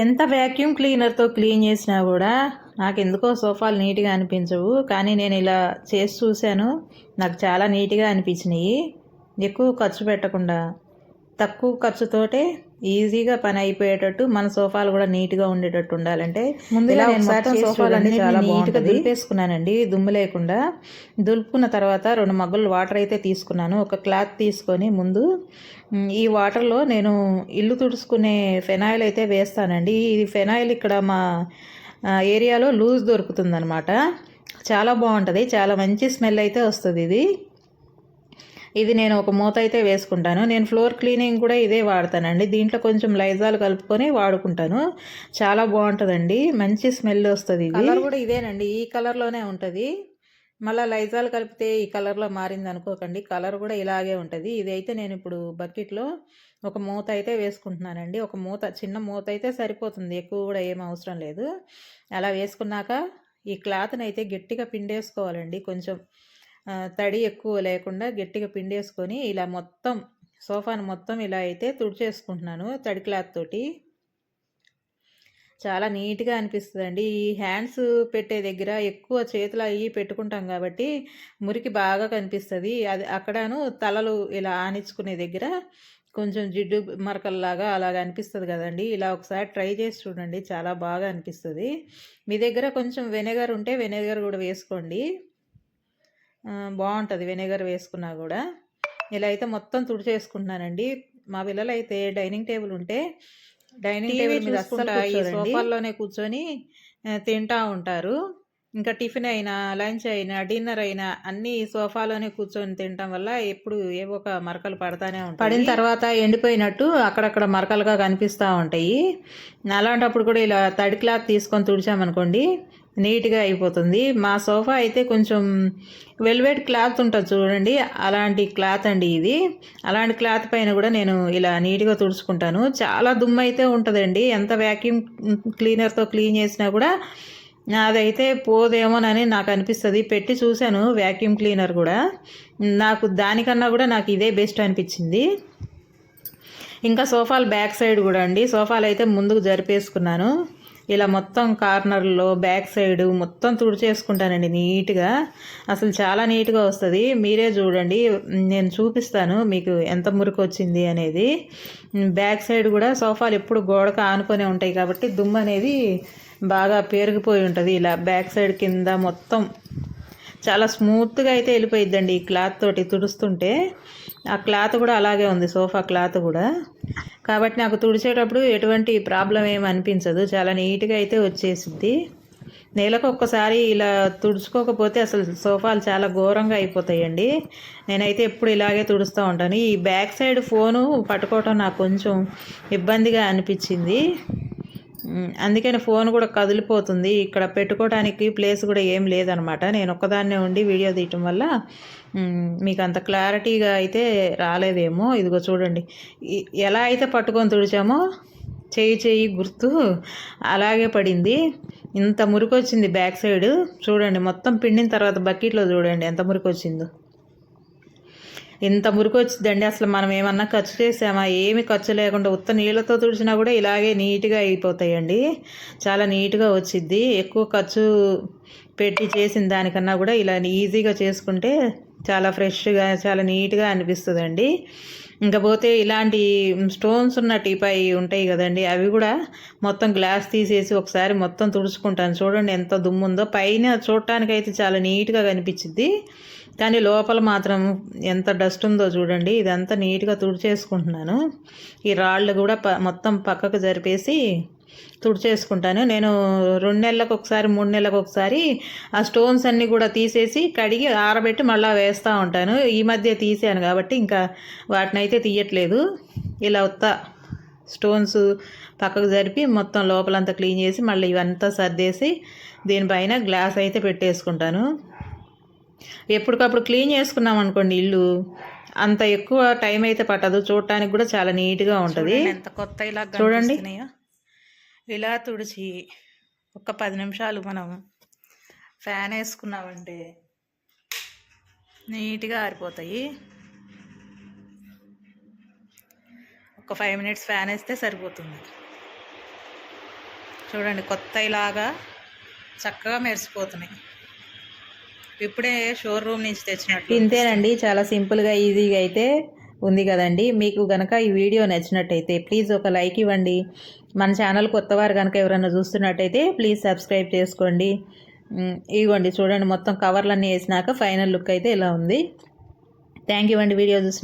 ఎంత vacuum క్లీనర్తో clean చేసినా కూడా నాకు ఎందుకో సోఫాలు నీట్గా అనిపించవు. కానీ నేను ఇలా చేసి చూశాను, నాకు చాలా నీట్గా అనిపించినాయి. ఎక్కువ ఖర్చు పెట్టకుండా తక్కువ ఖర్చుతోటే ఈజీగా పని అయిపోయేటట్టు మన సోఫాలు కూడా నీట్గా ఉండేటట్టు ఉండాలంటే ముందుగా నేను మొత్తం సోఫాలన్నీ చాలా నీట్గా దులిపేసుకున్నానండి. దుమ్ము లేకుండా దులుపుకున్న తర్వాత 2 మగ్గులు వాటర్ అయితే తీసుకున్నాను. ఒక క్లాత్ తీసుకొని ముందు ఈ వాటర్లో నేను ఇల్లు తుడుచుకునే ఫెనాయిల్ అయితే వేస్తానండి. ఈ ఫెనాయిల్ ఇక్కడ మా ఏరియాలో లూజ్ దొరుకుతుందనమాట. చాలా బాగుంటుంది, చాలా మంచి స్మెల్ అయితే వస్తుంది. ఇది నేను ఒక మూత అయితే వేసుకుంటాను. నేను ఫ్లోర్ క్లీనింగ్ కూడా ఇదే వాడతానండి. దీంట్లో కొంచెం లైజాల్ కలుపుకొని వాడుకుంటాను. చాలా బాగుంటుందండి, మంచి స్మెల్ వస్తుంది. కలర్ కూడా ఇదేనండి, ఈ కలర్లోనే ఉంటుంది. మళ్ళీ లైజాల్ కలిపితే ఈ కలర్లో మారింది అనుకోకండి, కలర్ కూడా ఇలాగే ఉంటుంది. ఇదైతే నేను ఇప్పుడు బకెట్లో ఒక మూత అయితే వేసుకుంటున్నానండి. ఒక మూత, చిన్న మూత అయితే సరిపోతుంది, ఎక్కువ కూడా ఏం అవసరం లేదు. అలా వేసుకున్నాక ఈ క్లాత్ని అయితే గట్టిగా పిండేసుకోవాలండి. కొంచెం తడి ఎక్కువ లేకుండా గట్టిగా పిండేసుకొని ఇలా మొత్తం సోఫాను మొత్తం ఇలా అయితే తుడిచేసుకుంటున్నాను తడి క్లాత్ తోటి. చాలా నీట్గా అనిపిస్తుందండి. ఈ హ్యాండ్స్ పెట్టే దగ్గర ఎక్కువ చేతులు అవి పెట్టుకుంటాం కాబట్టి మురికి బాగా కనిపిస్తుంది. అది అక్కడను తలలు ఇలా ఆనించుకునే దగ్గర కొంచెం జిడ్డు మరకల్లాగా అలాగ అనిపిస్తుంది కదండి. ఇలా ఒకసారి ట్రై చేసి చూడండి, చాలా బాగా అనిపిస్తుంది. మీ దగ్గర కొంచెం వెనిగర్ ఉంటే వెనిగర్ కూడా వేసుకోండి, బాగుంటుంది వెనిగర్ వేసుకున్నా కూడా. ఇలా అయితే మొత్తం తుడిచేసుకుంటున్నానండి. మా పిల్లలు అయితే డైనింగ్ టేబుల్ ఉంటే డైనింగ్ టేబుల్ మీద అస్సలు ఈ సోఫాల్లోనే కూర్చొని తింటూ ఉంటారు. ఇంకా టిఫిన్ అయినా, లంచ్ అయినా, డిన్నర్ అయినా అన్నీ సోఫాలోనే కూర్చొని తినటం వల్ల ఎప్పుడు ఏవో ఒక మరకలు పడతానే ఉంటాయి. పడిన తర్వాత ఎండిపోయినట్టు అక్కడక్కడ మరకలుగా కనిపిస్తూ ఉంటాయి. అలాంటప్పుడు కూడా ఇలా తడి క్లాత్ తీసుకొని తుడిచామనుకోండి, నీట్గా అయిపోతుంది. మా సోఫా అయితే కొంచెం వెల్వెట్ క్లాత్ ఉంటుంది చూడండి, అలాంటి క్లాత్ అండి ఇది. అలాంటి క్లాత్ పైన కూడా నేను ఇలా నీట్గా తుడుచుకుంటాను. చాలా దుమ్ము అయితే ఉంటుందండి, ఎంత వ్యాక్యూమ్ క్లీనర్తో క్లీన్ చేసినా కూడా అదైతే పోదేమోనని నాకు అనిపిస్తుంది. పెట్టి చూశాను వ్యాక్యూమ్ క్లీనర్ కూడా, నాకు దానికన్నా కూడా నాకు ఇదే బెస్ట్ అనిపించింది. ఇంకా సోఫాలు బ్యాక్ సైడ్ కూడా అండి, సోఫాలు అయితే ముందుకు జరిపేసుకున్నాను. ఇలా మొత్తం కార్నర్లో బ్యాక్ సైడ్ మొత్తం తుడిచేసుకుంటానండి నీట్గా. అసలు చాలా నీట్గా వస్తుంది. మీరే చూడండి, నేను చూపిస్తాను మీకు ఎంత మురికి వచ్చింది అనేది. బ్యాక్ సైడ్ కూడా సోఫాలు ఎప్పుడు గోడకు ఆనుకొని ఉంటాయి కాబట్టి దుమ్ము అనేది బాగా పేరుకుపోయి ఉంటుంది. ఇలా బ్యాక్ సైడ్ కింద మొత్తం చాలా స్మూత్గా అయితే వెళ్ళిపోయిద్దండి ఈ క్లాత్ తోటి తుడుస్తుంటే. ఆ క్లాత్ కూడా అలాగే ఉంది, సోఫా క్లాత్ కూడా. కాబట్టి నాకు తుడిచేటప్పుడు ఎటువంటి ప్రాబ్లం ఏమి అనిపించదు, చాలా నీట్గా అయితే వచ్చేసింది. నెలకు ఒక్కసారి ఇలా తుడుచుకోకపోతే అసలు సోఫాలు చాలా ఘోరంగా అయిపోతాయండి. నేనైతే ఎప్పుడు ఇలాగే తుడుస్తూ ఉంటాను. ఈ బ్యాక్ సైడ్ ఫోను పట్టుకోవటం నాకు కొంచెం ఇబ్బందిగా అనిపించింది, అందుకని ఫోన్ కూడా కదిలిపోతుంది. ఇక్కడ పెట్టుకోవడానికి ప్లేస్ కూడా ఏం లేదనమాట. నేను ఒక్కదాన్నే ఉండి వీడియో తీయటం వల్ల మీకు అంత క్లారిటీగా అయితే రాలేదేమో. ఇదిగో చూడండి, ఎలా అయితే పట్టుకొని తుడిచామో చెయ్యి గుర్తు అలాగే పడింది. ఇంత మురికి వచ్చింది బ్యాక్ సైడ్. చూడండి, మొత్తం పిండిన తర్వాత బకెట్లో చూడండి ఎంత మురికి వచ్చిందో. ఇంత మురికి వచ్చిందండి. అసలు మనం ఏమన్నా ఖర్చు చేసామా? ఏమి ఖర్చు లేకుండా ఉత్త నీళ్ళతో తుడిచినా కూడా ఇలాగే నీట్గా అయిపోతాయండి. చాలా నీట్గా వచ్చిద్ది. ఎక్కువ ఖర్చు పెట్టి చేసిన దానికన్నా కూడా ఇలా ఈజీగా చేసుకుంటే చాలా ఫ్రెష్గా, చాలా నీట్గా అనిపిస్తుందండి. ఇంకపోతే ఇలాంటి స్టోన్స్ ఉన్న టీపై ఉంటాయి కదండి, అవి కూడా మొత్తం గ్లాస్ తీసేసి ఒకసారి మొత్తం తుడుచుకుంటాను. చూడండి ఎంత దుమ్ము ఉందో. పైన చూడటానికైతే చాలా నీట్గా కనిపించింది, కానీ లోపల మాత్రం ఎంత డస్ట్ ఉందో చూడండి. ఇదంతా నీట్గా తుడిచేసుకుంటున్నాను. ఈ రాళ్ళు కూడా మొత్తం పక్కకు జరిపేసి తుడిచేసుకుంటాను. నేను 2 నెలలకు ఒకసారి, 3 నెలలకు ఒకసారి ఆ స్టోన్స్ అన్నీ కూడా తీసేసి కడిగి ఆరబెట్టి మళ్ళీ వేస్తూ ఉంటాను. ఈ మధ్య తీసాను కాబట్టి ఇంకా వాటిని అయితే తీయట్లేదు. ఇలా ఉత్త స్టోన్స్ పక్కకు జరిపి మొత్తం లోపలంతా క్లీన్ చేసి మళ్ళీ ఇవంతా సర్దేసి దీనిపైన గ్లాస్ అయితే పెట్టేసుకుంటాను. ఎప్పటికప్పుడు క్లీన్ చేసుకున్నాం అనుకోండి ఇల్లు, అంత ఎక్కువ టైం అయితే పట్టదు, చూడటానికి కూడా చాలా నీట్గా ఉంటుంది. ఎంత కొత్త ఇలా చూడండి. ఇలా తుడిచి ఒక 10 నిమిషాలు మనం ఫ్యాన్ వేసుకున్నామంటే నీట్గా ఆరిపోతాయి. ఒక 5 మినిట్స్ ఫ్యాన్ వేస్తే సరిపోతుంది. చూడండి కొత్త ఇలాగా చక్కగా మెరిసిపోతున్నాయి. ఇప్పుడే షోరూమ్ నుంచి తెచ్చినట్టు. ఇంతేనండి, చాలా సింపుల్గా ఈజీగా అయితే ఉంది కదండి. మీకు కనుక ఈ వీడియో నచ్చినట్టయితే ప్లీజ్ ఒక లైక్ ఇవ్వండి. మన ఛానల్ కొత్తవారు కనుక ఎవరైనా చూస్తున్నట్టయితే ప్లీజ్ సబ్స్క్రైబ్ చేసుకోండి. ఇదిగోండి చూడండి, మొత్తం కవర్లన్నీ వేసినాక ఫైనల్ లుక్ అయితే ఇలా ఉంది. థ్యాంక్ యూ అండి వీడియో చూసిన